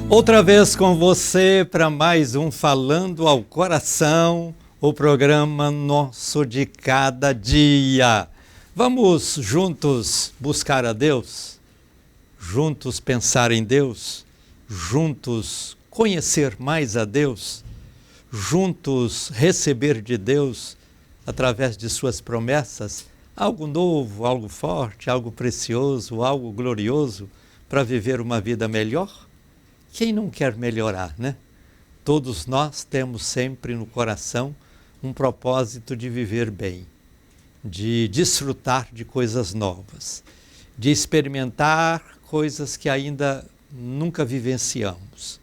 Outra vez com você para mais um Falando ao Coração, o programa nosso de cada dia. Vamos juntos buscar a Deus, juntos pensar em Deus, juntos conhecer mais a Deus, juntos receber de Deus, através de suas promessas, algo novo, algo forte, algo precioso, algo glorioso para viver uma vida melhor? Quem não quer melhorar, né? Todos nós temos sempre no coração um propósito de viver bem, de desfrutar de coisas novas, de experimentar coisas que ainda nunca vivenciamos.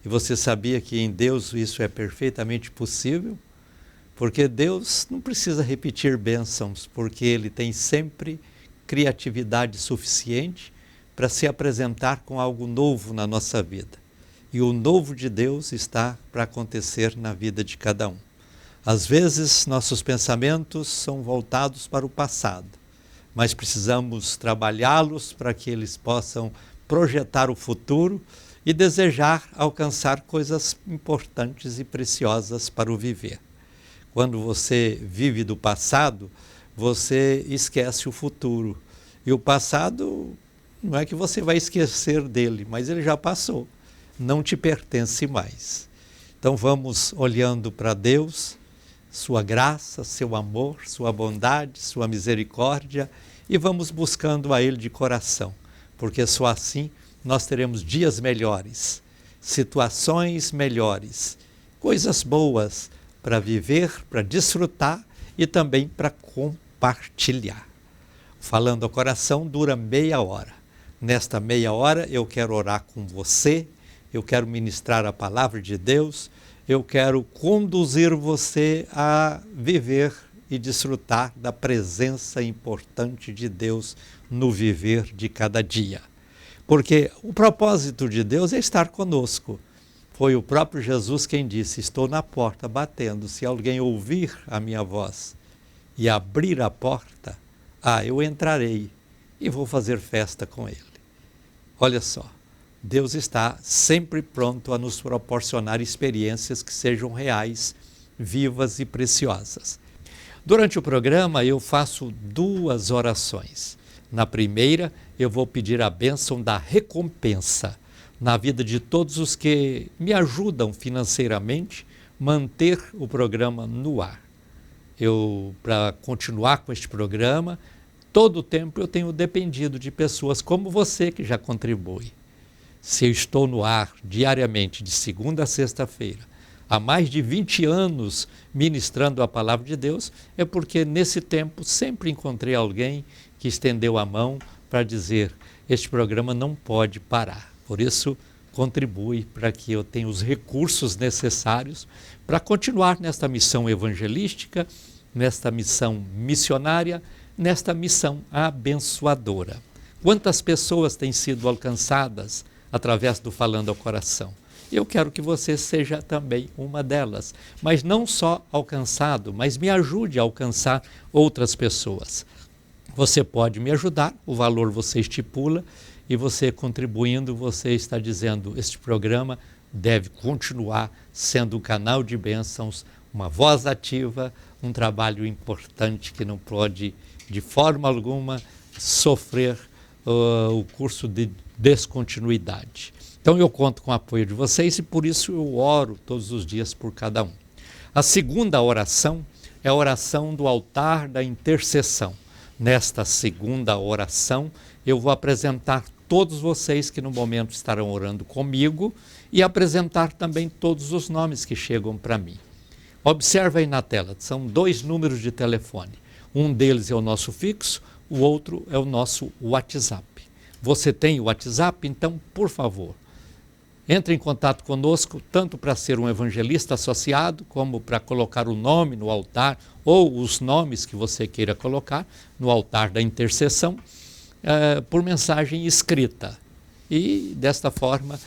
E você sabia que em Deus isso é perfeitamente possível? Porque Deus não precisa repetir bênçãos, porque Ele tem sempre criatividade suficiente para se apresentar com algo novo na nossa vida. E o novo de Deus está para acontecer na vida de cada um. Às vezes, nossos pensamentos são voltados para o passado, mas precisamos trabalhá-los para que eles possam projetar o futuro e desejar alcançar coisas importantes e preciosas para o viver. Quando você vive do passado, você esquece o futuro. E o passado não é que você vai esquecer dele, mas ele já passou, não te pertence mais. Então vamos olhando para Deus, sua graça, seu amor, sua bondade, sua misericórdia, e vamos buscando a Ele de coração, porque só assim nós teremos dias melhores, situações melhores, coisas boas para viver, para desfrutar e também para compartilhar. Falando ao Coração dura meia hora. Nesta meia hora eu quero orar com você, eu quero ministrar a palavra de Deus, eu quero conduzir você a viver e desfrutar da presença importante de Deus no viver de cada dia. Porque o propósito de Deus é estar conosco. Foi o próprio Jesus quem disse: estou na porta batendo, se alguém ouvir a minha voz e abrir a porta, eu entrarei e vou fazer festa com ele. Olha só, Deus está sempre pronto a nos proporcionar experiências que sejam reais, vivas e preciosas. Durante o programa eu faço 2 orações. Na primeira eu vou pedir a bênção da recompensa na vida de todos os que me ajudam financeiramente manter o programa no ar. Para continuar com este programa, todo o tempo eu tenho dependido de pessoas como você que já contribui. Se eu estou no ar diariamente, de segunda a sexta-feira, há mais de 20 anos ministrando a palavra de Deus, é porque nesse tempo sempre encontrei alguém que estendeu a mão para dizer: este programa não pode parar. Por isso, contribui para que eu tenha os recursos necessários para continuar nesta missão evangelística, nesta missão missionária, nesta missão abençoadora. Quantas pessoas têm sido alcançadas através do Falando ao Coração? Eu quero que você seja também uma delas, mas não só alcançado, mas me ajude a alcançar outras pessoas. Você pode me ajudar, o valor você estipula, e você contribuindo, você está dizendo: este programa deve continuar sendo um canal de bênçãos, uma voz ativa, um trabalho importante que não pode de forma alguma sofrer o curso de descontinuidade. Então eu conto com o apoio de vocês e por isso eu oro todos os dias por cada um. A segunda oração é a oração do altar da intercessão. Nesta segunda oração eu vou apresentar todos vocês que no momento estarão orando comigo e apresentar também todos os nomes que chegam para mim. Observe aí na tela, são 2 números de telefone. Um deles é o nosso fixo, o outro é o nosso WhatsApp. Você tem o WhatsApp? Então, por favor, entre em contato conosco, tanto para ser um evangelista associado, como para colocar o nome no altar, ou os nomes que você queira colocar no altar da intercessão, por mensagem escrita. E, desta forma,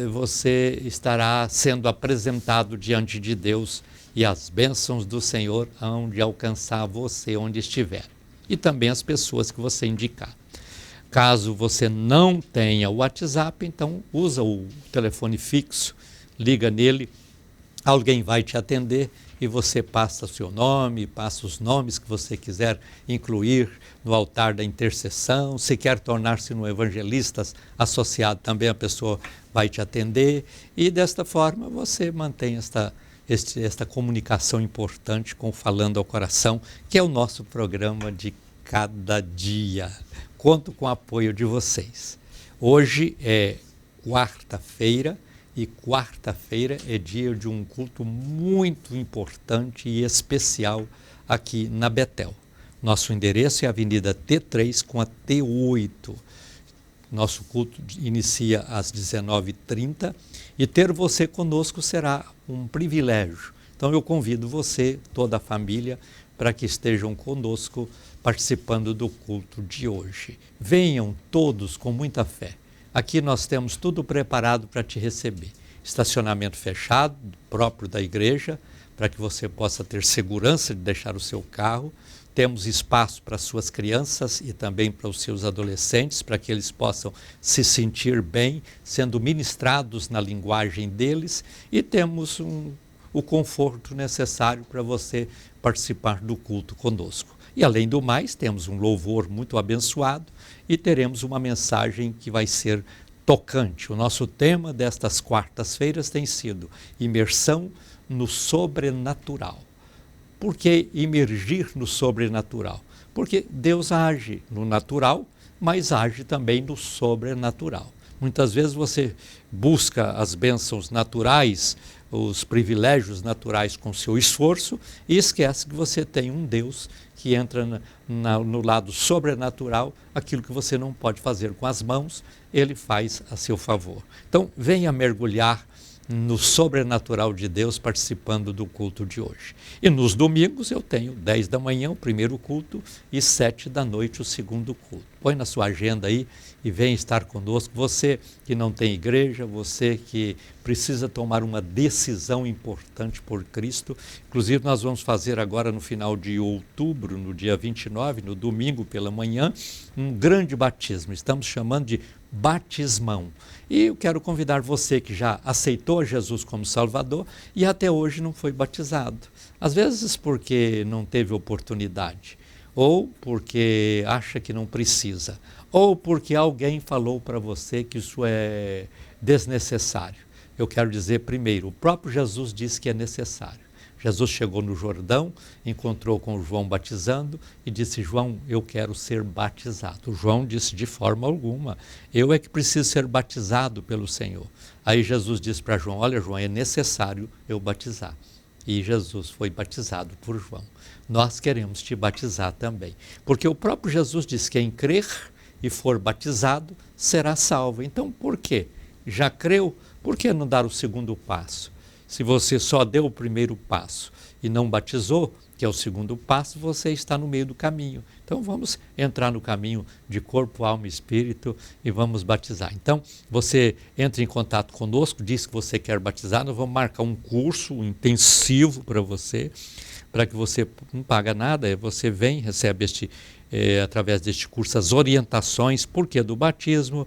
você estará sendo apresentado diante de Deus e as bênçãos do Senhor hão de alcançar você onde estiver. E também as pessoas que você indicar. Caso você não tenha o WhatsApp, então usa o telefone fixo, liga nele, alguém vai te atender e você passa o seu nome, passa os nomes que você quiser incluir no altar da intercessão. Se quer tornar-se um evangelista associado, também a pessoa vai te atender. E desta forma você mantém esta comunicação importante com o Falando ao Coração, que é o nosso programa de cada dia. Conto com o apoio de vocês. Hoje é quarta-feira e quarta-feira é dia de um culto muito importante e especial aqui na Betel. Nosso endereço é a Avenida T3 com a T8. Nosso culto inicia às 19h30 e ter você conosco será um privilégio. Então eu convido você, toda a família, para que estejam conosco participando do culto de hoje. Venham todos com muita fé. Aqui nós temos tudo preparado para te receber. Estacionamento fechado, próprio da igreja, para que você possa ter segurança de deixar o seu carro. Temos espaço para suas crianças e também para os seus adolescentes, para que eles possam se sentir bem, sendo ministrados na linguagem deles. E temos o conforto necessário para você participar do culto conosco. E além do mais, temos um louvor muito abençoado e teremos uma mensagem que vai ser tocante. O nosso tema destas quartas-feiras tem sido imersão no sobrenatural. Por que imergir no sobrenatural? Porque Deus age no natural, mas age também no sobrenatural. Muitas vezes você busca as bênçãos naturais, os privilégios naturais com seu esforço e esquece que você tem um Deus que entra no lado sobrenatural, aquilo que você não pode fazer com as mãos, ele faz a seu favor. Então, venha mergulhar no sobrenatural de Deus participando do culto de hoje. E nos domingos eu tenho 10 da manhã o primeiro culto e 7 da noite o segundo culto. Põe na sua agenda aí e vem estar conosco. Você que não tem igreja, você que precisa tomar uma decisão importante por Cristo. Inclusive nós vamos fazer agora no final de outubro, no dia 29, no domingo pela manhã, um grande batismo. Estamos chamando de batismão. E eu quero convidar você que já aceitou Jesus como Salvador e até hoje não foi batizado. Às vezes porque não teve oportunidade, ou porque acha que não precisa, ou porque alguém falou para você que isso é desnecessário. Eu quero dizer primeiro, o próprio Jesus disse que é necessário. Jesus chegou no Jordão, encontrou com João batizando e disse: João, eu quero ser batizado. O João disse: de forma alguma, eu é que preciso ser batizado pelo Senhor. Aí Jesus disse para João: olha, João, é necessário eu batizar. E Jesus foi batizado por João. Nós queremos te batizar também, porque o próprio Jesus disse: quem crer e for batizado será salvo. Então por quê? Já creu? Por que não dar o segundo passo? Se você só deu o primeiro passo e não batizou, que é o segundo passo, você está no meio do caminho. Então vamos entrar no caminho de corpo, alma e espírito e vamos batizar. Então você entra em contato conosco, diz que você quer batizar, nós vamos marcar um curso intensivo para você, para que você não paga nada, você vem, recebe através deste curso as orientações, porquê do batismo,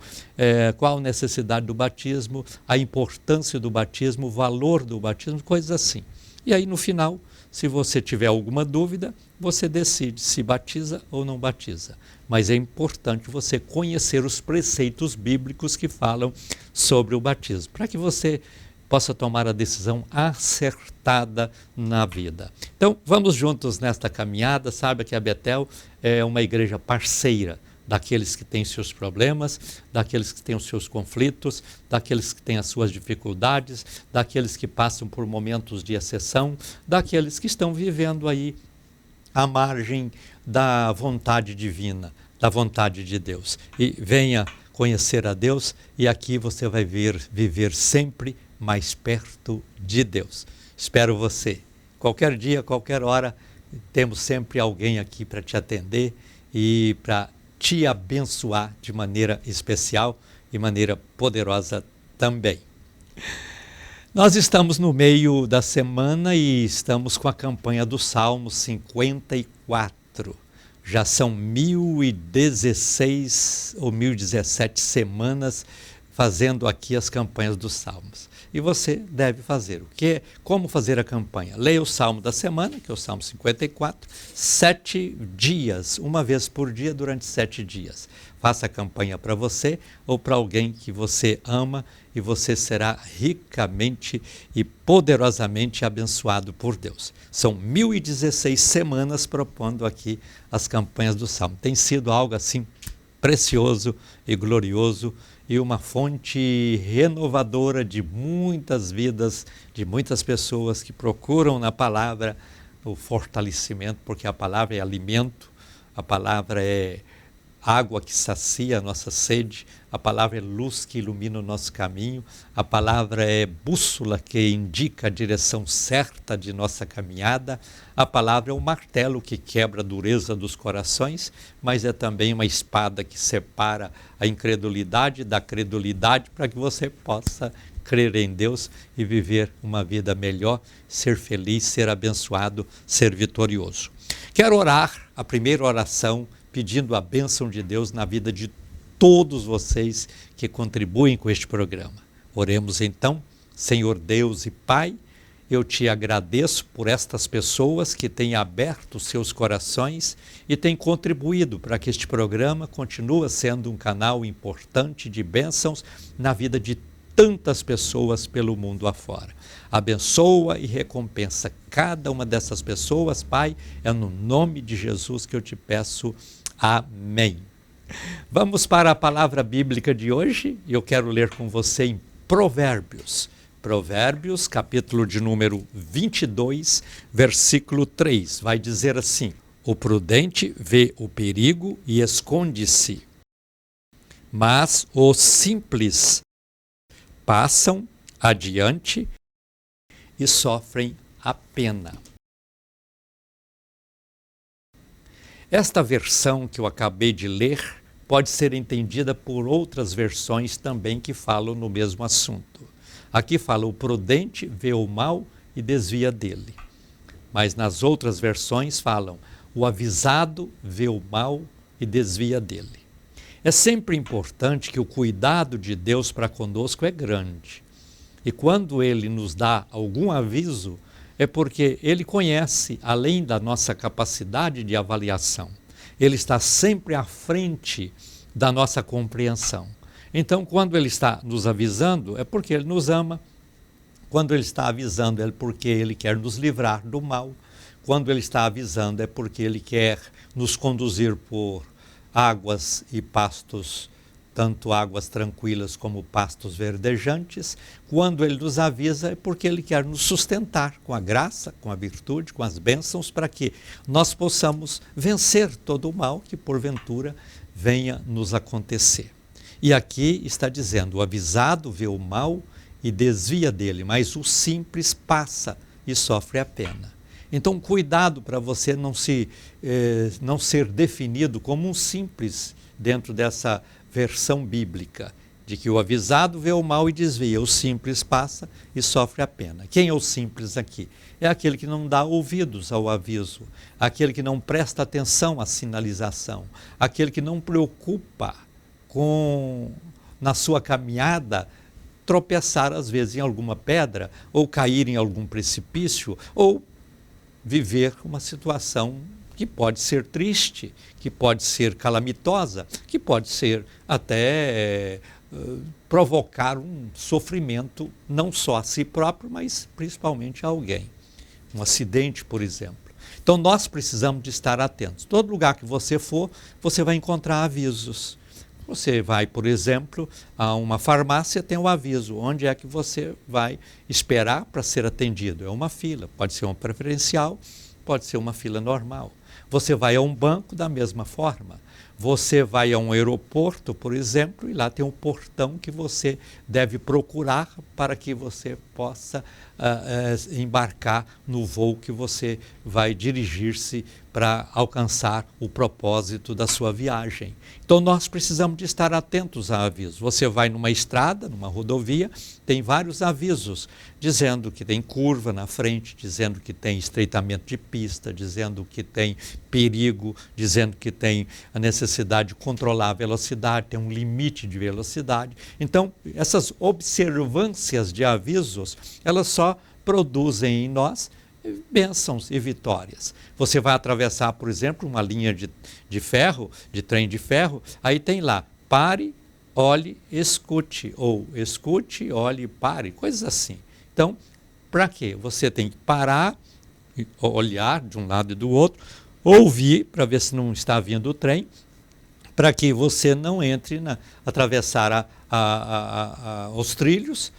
qual a necessidade do batismo, a importância do batismo, o valor do batismo, coisas assim. E aí no final, se você tiver alguma dúvida, você decide se batiza ou não batiza. Mas é importante você conhecer os preceitos bíblicos que falam sobre o batismo, para que você possa tomar a decisão acertada na vida. Então, vamos juntos nesta caminhada. Saiba que a Betel é uma igreja parceira daqueles que têm seus problemas, daqueles que têm os seus conflitos, daqueles que têm as suas dificuldades, daqueles que passam por momentos de exceção, daqueles que estão vivendo aí à margem da vontade divina, da vontade de Deus. E venha conhecer a Deus e aqui você vai viver sempre mais perto de Deus. Espero você. Qualquer dia, qualquer hora, temos sempre alguém aqui para te atender e para te abençoar de maneira especial e maneira poderosa também. Nós estamos no meio da semana e estamos com a campanha do Salmo 54. Já são 1016 ou 1017 semanas fazendo aqui as campanhas dos Salmos. E você deve fazer. Como fazer a campanha? Leia o Salmo da semana, que é o Salmo 54, 7 dias, uma vez por dia, durante 7 dias. Faça a campanha para você ou para alguém que você ama e você será ricamente e poderosamente abençoado por Deus. São 1016 semanas propondo aqui as campanhas do Salmo. Tem sido algo assim precioso e glorioso e uma fonte renovadora de muitas vidas, de muitas pessoas que procuram na palavra o fortalecimento, porque a palavra é alimento, a palavra é água que sacia a nossa sede, a palavra é luz que ilumina o nosso caminho, a palavra é bússola que indica a direção certa de nossa caminhada, a palavra é um martelo que quebra a dureza dos corações, mas é também uma espada que separa a incredulidade da credulidade para que você possa crer em Deus e viver uma vida melhor, ser feliz, ser abençoado, ser vitorioso. Quero orar a primeira oração pedindo a bênção de Deus na vida de todos vocês que contribuem com este programa. Oremos então. Senhor Deus e Pai, eu te agradeço por estas pessoas que têm aberto seus corações e têm contribuído para que este programa continue sendo um canal importante de bênçãos na vida de tantas pessoas pelo mundo afora. Abençoa e recompensa cada uma dessas pessoas, Pai, é no nome de Jesus que eu te peço. Amém. Vamos para a palavra bíblica de hoje e eu quero ler com você em Provérbios. Provérbios, capítulo de número 22, versículo 3. Vai dizer assim: o prudente vê o perigo e esconde-se, mas os simples passam adiante e sofrem a pena. Esta versão que eu acabei de ler pode ser entendida por outras versões também que falam no mesmo assunto. Aqui fala: o prudente vê o mal e desvia dele. Mas nas outras versões falam: o avisado vê o mal e desvia dele. É sempre importante que o cuidado de Deus para conosco é grande. E quando Ele nos dá algum aviso, é porque Ele conhece, além da nossa capacidade de avaliação. Ele está sempre à frente da nossa compreensão. Então, quando Ele está nos avisando, é porque Ele nos ama. Quando Ele está avisando, é porque Ele quer nos livrar do mal. Quando Ele está avisando, é porque Ele quer nos conduzir por águas e pastos, tanto águas tranquilas como pastos verdejantes. Quando Ele nos avisa, é porque Ele quer nos sustentar com a graça, com a virtude, com as bênçãos, para que nós possamos vencer todo o mal que porventura venha nos acontecer. E aqui está dizendo: o avisado vê o mal e desvia dele, mas o simples passa e sofre a pena. Então, cuidado para você não ser definido como um simples dentro dessa versão bíblica, de que o avisado vê o mal e desvia, o simples passa e sofre a pena. Quem é o simples aqui? É aquele que não dá ouvidos ao aviso, aquele que não presta atenção à sinalização, aquele que não preocupa com, na sua caminhada, tropeçar às vezes em alguma pedra, ou cair em algum precipício, ou viver uma situação que pode ser triste, que pode ser calamitosa, que pode ser até provocar um sofrimento não só a si próprio, mas principalmente a alguém. Um acidente, por exemplo. Então nós precisamos de estar atentos. Todo lugar que você for, você vai encontrar avisos. Você vai, por exemplo, a uma farmácia, tem um aviso. Onde é que você vai esperar para ser atendido? É uma fila, pode ser uma preferencial, pode ser uma fila normal. Você vai a um banco da mesma forma. Você vai a um aeroporto, por exemplo, e lá tem um portão que você deve procurar para que você possa embarcar no voo que você vai dirigir-se para alcançar o propósito da sua viagem. Então nós precisamos de estar atentos a avisos. Você vai numa estrada, numa rodovia, tem vários avisos, dizendo que tem curva na frente, dizendo que tem estreitamento de pista, dizendo que tem perigo, dizendo que tem a necessidade de controlar a velocidade, tem um limite de velocidade. Então, essas observâncias de avisos, elas só produzem em nós bênçãos e vitórias. Você vai atravessar, por exemplo, uma linha de ferro, de trem de ferro, aí tem lá, pare, olhe, escute, ou escute, olhe, pare, coisas assim. Então, para quê? Você tem que parar, olhar de um lado e do outro, ouvir para ver se não está vindo o trem, para que você não entre atravessar os trilhos,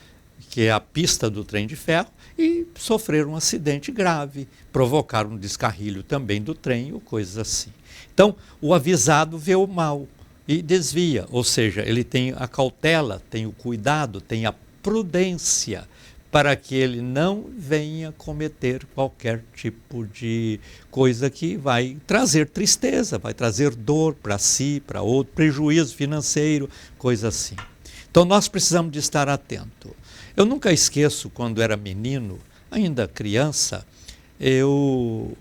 que é a pista do trem de ferro, e sofrer um acidente grave, provocar um descarrilho também do trem ou coisas assim. Então, o avisado vê o mal e desvia, ou seja, ele tem a cautela, tem o cuidado, tem a prudência, para que ele não venha cometer qualquer tipo de coisa que vai trazer tristeza, vai trazer dor para si, para outro, prejuízo financeiro, coisa assim. Então, nós precisamos de estar atentos. Eu nunca esqueço, quando era menino, ainda criança, eu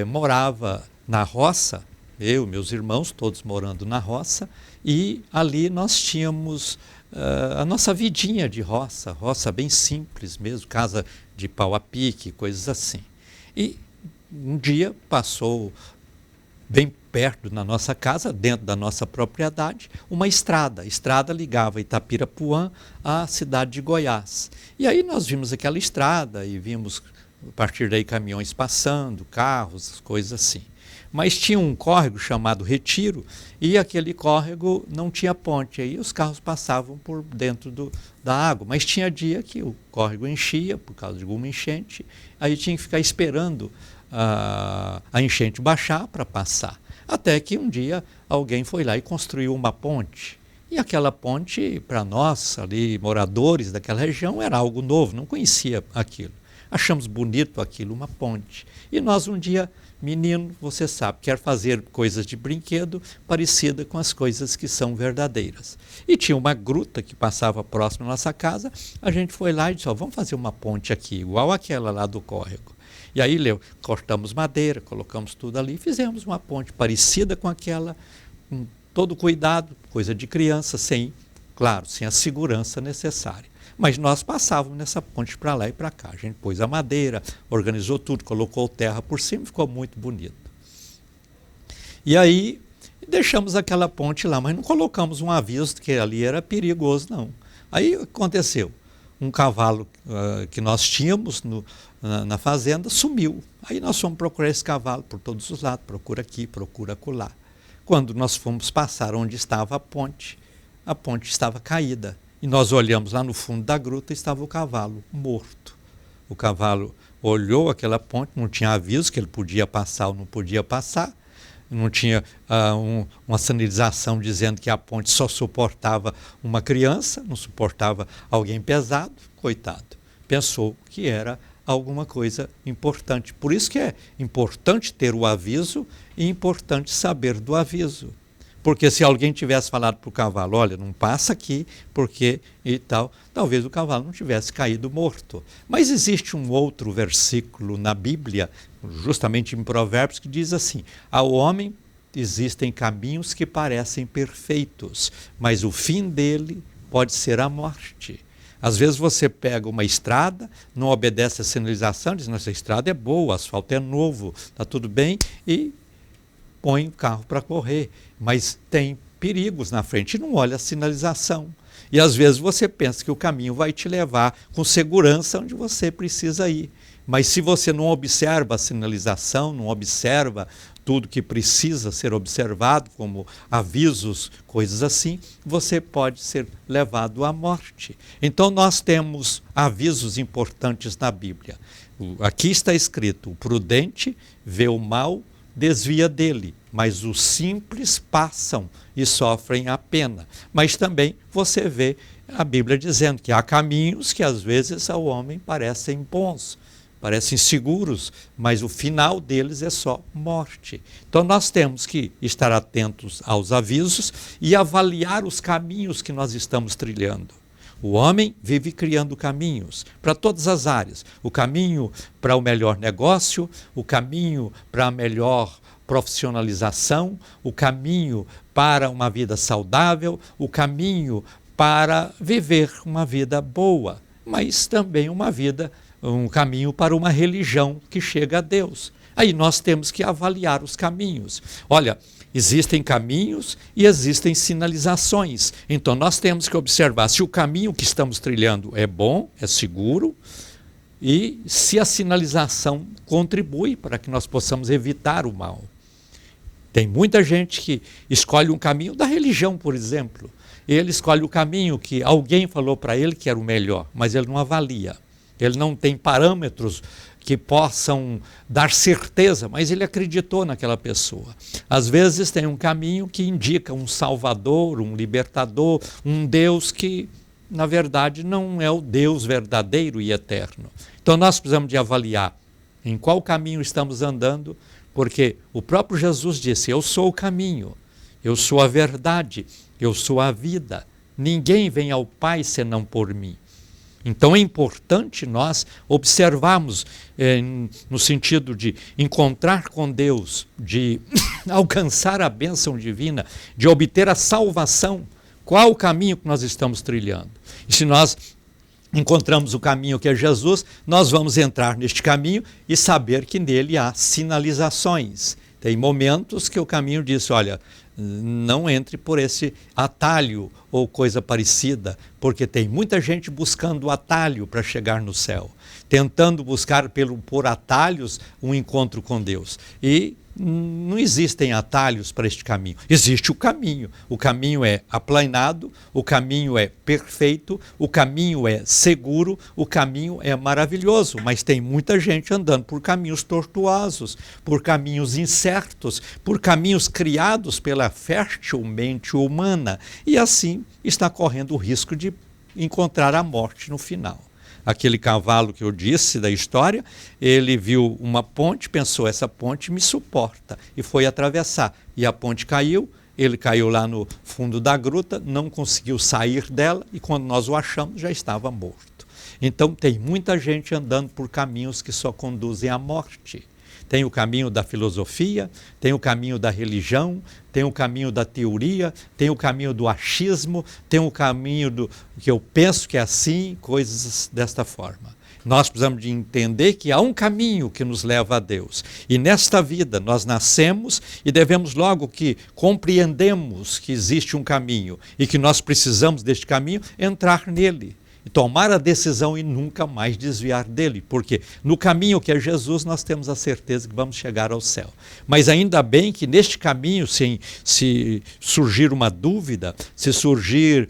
morava na roça, eu, meus irmãos, todos morando na roça, e ali nós tínhamos a nossa vidinha de roça bem simples mesmo, casa de pau a pique, coisas assim. E um dia passou bem perto da nossa casa, dentro da nossa propriedade, uma estrada. A estrada ligava Itapirapuã à cidade de Goiás. E aí nós vimos aquela estrada e vimos, a partir daí, caminhões passando, carros, coisas assim. Mas tinha um córrego chamado Retiro e aquele córrego não tinha ponte. Aí os carros passavam por dentro da água. Mas tinha dia que o córrego enchia por causa de alguma enchente. Aí tinha que ficar esperando a enchente baixar para passar. Até que um dia alguém foi lá e construiu uma ponte. E aquela ponte, para nós, ali, moradores daquela região, era algo novo, não conhecia aquilo. Achamos bonito aquilo, uma ponte. E nós um dia, menino, você sabe, quer fazer coisas de brinquedo parecida com as coisas que são verdadeiras. E tinha uma gruta que passava próximo à nossa casa, a gente foi lá e disse, vamos fazer uma ponte aqui, igual aquela lá do córrego. E aí cortamos madeira, colocamos tudo ali, fizemos uma ponte parecida com aquela, com todo cuidado, coisa de criança, sem a segurança necessária. Mas nós passávamos nessa ponte para lá e para cá. A gente pôs a madeira, organizou tudo, colocou terra por cima, ficou muito bonito. E aí deixamos aquela ponte lá, mas não colocamos um aviso que ali era perigoso, não. Aí aconteceu, um cavalo que nós tínhamos na fazenda sumiu. Aí nós fomos procurar esse cavalo por todos os lados, procura aqui, procura acolá. Quando nós fomos passar onde estava a ponte estava caída. E nós olhamos lá no fundo da gruta e estava o cavalo morto. O cavalo olhou aquela ponte, não tinha aviso que ele podia passar ou não podia passar, não tinha uma sinalização dizendo que a ponte só suportava uma criança, não suportava alguém pesado, coitado. Pensou que era alguma coisa importante. Por isso que é importante ter o aviso e importante saber do aviso. Porque se alguém tivesse falado para o cavalo, olha, não passa aqui, porque e tal, talvez o cavalo não tivesse caído morto. Mas existe um outro versículo na Bíblia, justamente em Provérbios, que diz assim, ao homem existem caminhos que parecem perfeitos, mas o fim dele pode ser a morte. Às vezes você pega uma estrada, não obedece a sinalização, diz, nossa estrada é boa, o asfalto é novo, está tudo bem, e põe o carro para correr, mas tem perigos na frente e não olha a sinalização. E às vezes você pensa que o caminho vai te levar com segurança onde você precisa ir. Mas se você não observa a sinalização, não observa tudo que precisa ser observado, como avisos, coisas assim, você pode ser levado à morte. Então nós temos avisos importantes na Bíblia. Aqui está escrito, o prudente vê o mal, desvia dele, mas os simples passam e sofrem a pena. Mas também você vê a Bíblia dizendo que há caminhos que às vezes ao homem parecem bons, parecem seguros, mas o final deles é só morte. Então nós temos que estar atentos aos avisos e avaliar os caminhos que nós estamos trilhando. O homem vive criando caminhos para todas as áreas. O caminho para o melhor negócio, o caminho para a melhor profissionalização, o caminho para uma vida saudável, o caminho para viver uma vida boa, mas também um caminho para uma religião que chega a Deus. Aí nós temos que avaliar os caminhos. Olha, existem caminhos e existem sinalizações. Então nós temos que observar se o caminho que estamos trilhando é bom, é seguro, e se a sinalização contribui para que nós possamos evitar o mal. Tem muita gente que escolhe um caminho da religião, por exemplo. Ele escolhe o caminho que alguém falou para ele que era o melhor, mas ele não avalia. Ele não tem parâmetros que possam dar certeza, mas ele acreditou naquela pessoa. Às vezes tem um caminho que indica um salvador, um libertador, um Deus que, na verdade, não é o Deus verdadeiro e eterno. Então nós precisamos de avaliar em qual caminho estamos andando, porque o próprio Jesus disse, eu sou o caminho, eu sou a verdade, eu sou a vida. Ninguém vem ao Pai senão por mim. Então é importante nós observarmos no sentido de encontrar com Deus, de alcançar a bênção divina, de obter a salvação. Qual o caminho que nós estamos trilhando? E se nós encontramos o caminho que é Jesus, nós vamos entrar neste caminho e saber que nele há sinalizações. Tem momentos que o caminho diz, olha, não entre por esse atalho ou coisa parecida, porque tem muita gente buscando atalho para chegar no céu, tentando buscar por atalhos um encontro com Deus. E não existem atalhos para este caminho. Existe o caminho é aplanado, o caminho é perfeito, o caminho é seguro, o caminho é maravilhoso, mas tem muita gente andando por caminhos tortuosos, por caminhos incertos, por caminhos criados pela fértil mente humana, e assim está correndo o risco de encontrar a morte no final. Aquele cavalo que eu disse da história, ele viu uma ponte, pensou, essa ponte me suporta, e foi atravessar. E a ponte caiu, ele caiu lá no fundo da gruta, não conseguiu sair dela, e quando nós o achamos, já estava morto. Então tem muita gente andando por caminhos que só conduzem à morte. Tem o caminho da filosofia, tem o caminho da religião, tem o caminho da teoria, tem o caminho do achismo, tem o caminho do que eu penso que é assim, coisas desta forma. Nós precisamos de entender que há um caminho que nos leva a Deus. E nesta vida nós nascemos e devemos logo que compreendemos que existe um caminho e que nós precisamos deste caminho entrar nele. E tomar a decisão e nunca mais desviar dele, porque no caminho que é Jesus nós temos a certeza que vamos chegar ao céu. Mas ainda bem que neste caminho, se surgir uma dúvida, se surgir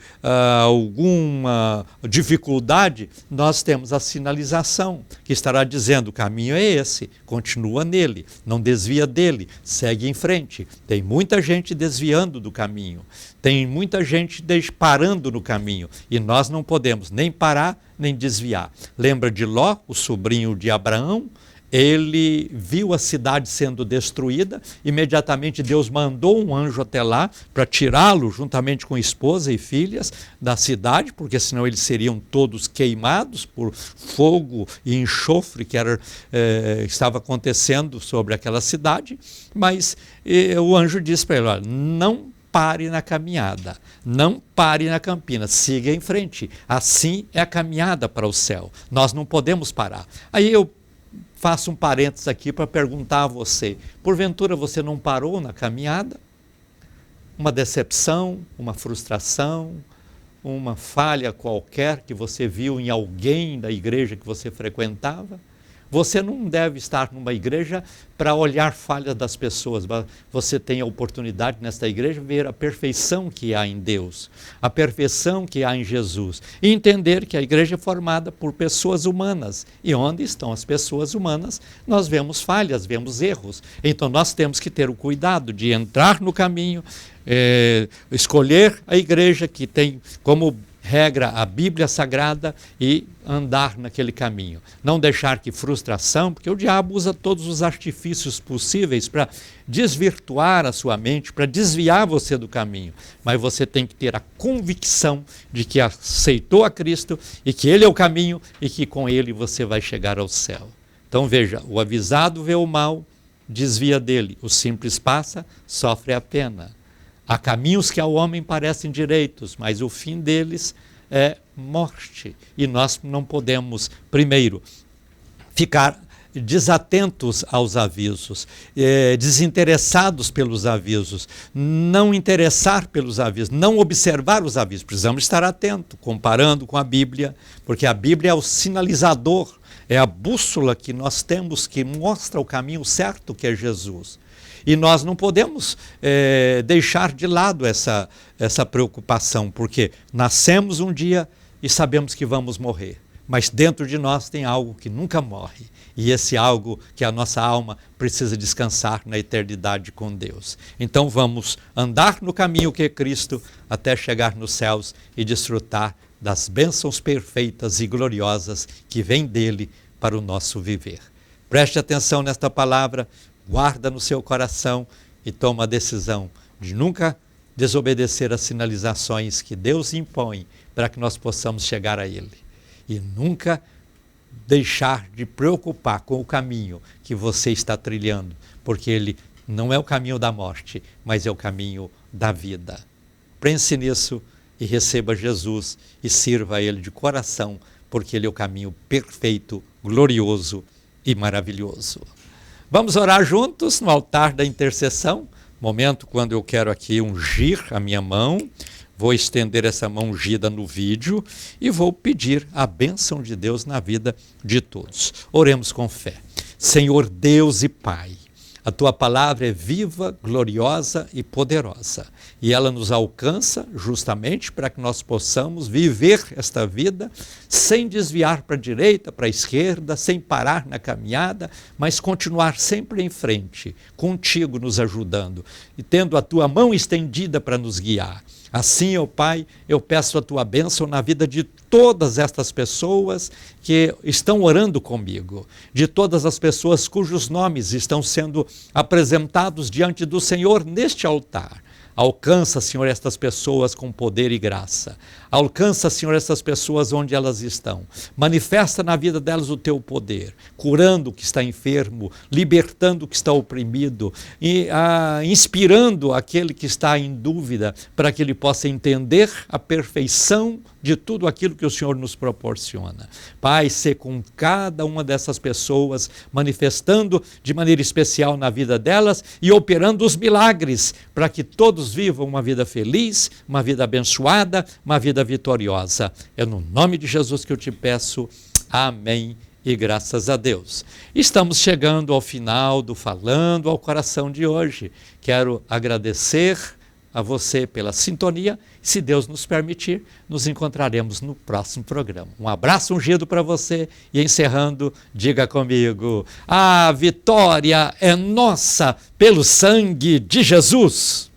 alguma dificuldade, nós temos a sinalização que estará dizendo, o caminho é esse, continua nele, não desvia dele, segue em frente. Tem muita gente desviando do caminho, tem muita gente parando no caminho, e nós não podemos nem parar, nem desviar. Lembra de Ló, o sobrinho de Abraão? Ele viu a cidade sendo destruída, imediatamente Deus mandou um anjo até lá para tirá-lo juntamente com esposa e filhas da cidade, porque senão eles seriam todos queimados por fogo e enxofre que estava acontecendo sobre aquela cidade. Mas o anjo disse para ele, olha, não pare na caminhada, não pare na campina, siga em frente. Assim é a caminhada para o céu. Nós não podemos parar. Aí eu faço um parênteses aqui para perguntar a você, porventura você não parou na caminhada? Uma decepção, uma frustração, uma falha qualquer que você viu em alguém da igreja que você frequentava? Você não deve estar numa igreja para olhar falhas das pessoas. Você tem a oportunidade nesta igreja de ver a perfeição que há em Deus, a perfeição que há em Jesus. E entender que a igreja é formada por pessoas humanas. E onde estão as pessoas humanas, nós vemos falhas, vemos erros. Então nós temos que ter o cuidado de entrar no caminho, escolher a igreja que tem como regra a Bíblia Sagrada e andar naquele caminho. Não deixar que frustração, porque o diabo usa todos os artifícios possíveis para desvirtuar a sua mente, para desviar você do caminho. Mas você tem que ter a convicção de que aceitou a Cristo e que Ele é o caminho e que com Ele você vai chegar ao céu. Então veja, o avisado vê o mal, desvia dele. O simples passa, sofre a pena. Há caminhos que ao homem parecem direitos, mas o fim deles é morte. E nós não podemos, primeiro, ficar desatentos aos avisos, desinteressados pelos avisos, não interessar pelos avisos, não observar os avisos. Precisamos estar atentos, comparando com a Bíblia, porque a Bíblia é o sinalizador, é a bússola que nós temos que mostra o caminho certo, que é Jesus. E nós não podemos deixar de lado essa preocupação, porque nascemos um dia e sabemos que vamos morrer. Mas dentro de nós tem algo que nunca morre. E esse algo que a nossa alma precisa descansar na eternidade com Deus. Então vamos andar no caminho que é Cristo até chegar nos céus e desfrutar das bênçãos perfeitas e gloriosas que vêm dele para o nosso viver. Preste atenção nesta palavra. Guarda no seu coração e toma a decisão de nunca desobedecer às sinalizações que Deus impõe para que nós possamos chegar a Ele. E nunca deixar de preocupar com o caminho que você está trilhando, porque ele não é o caminho da morte, mas é o caminho da vida. Pense nisso e receba Jesus e sirva a Ele de coração, porque Ele é o caminho perfeito, glorioso e maravilhoso. Vamos orar juntos no altar da intercessão, momento quando eu quero aqui ungir a minha mão, vou estender essa mão ungida no vídeo e vou pedir a bênção de Deus na vida de todos. Oremos com fé. Senhor Deus e Pai, a Tua palavra é viva, gloriosa e poderosa. E ela nos alcança justamente para que nós possamos viver esta vida sem desviar para a direita, para a esquerda, sem parar na caminhada, mas continuar sempre em frente, contigo nos ajudando e tendo a Tua mão estendida para nos guiar. Assim, ó Pai, eu peço a Tua bênção na vida de todas estas pessoas que estão orando comigo, de todas as pessoas cujos nomes estão sendo apresentados diante do Senhor neste altar. Alcança, Senhor, estas pessoas com poder e graça. Alcança, Senhor, essas pessoas onde elas estão. Manifesta na vida delas o Teu poder, curando o que está enfermo, libertando o que está oprimido, e inspirando aquele que está em dúvida, para que ele possa entender a perfeição de tudo aquilo que o Senhor nos proporciona. Pai, sê com cada uma dessas pessoas, manifestando de maneira especial na vida delas e operando os milagres, para que todos vivam uma vida feliz, uma vida abençoada, uma vida vitoriosa. É no nome de Jesus que eu te peço. Amém e graças a Deus. Estamos chegando ao final do Falando ao Coração de hoje. Quero agradecer a você pela sintonia. Se Deus nos permitir, nos encontraremos no próximo programa. Um abraço ungido para você e encerrando, diga comigo: a vitória é nossa pelo sangue de Jesus.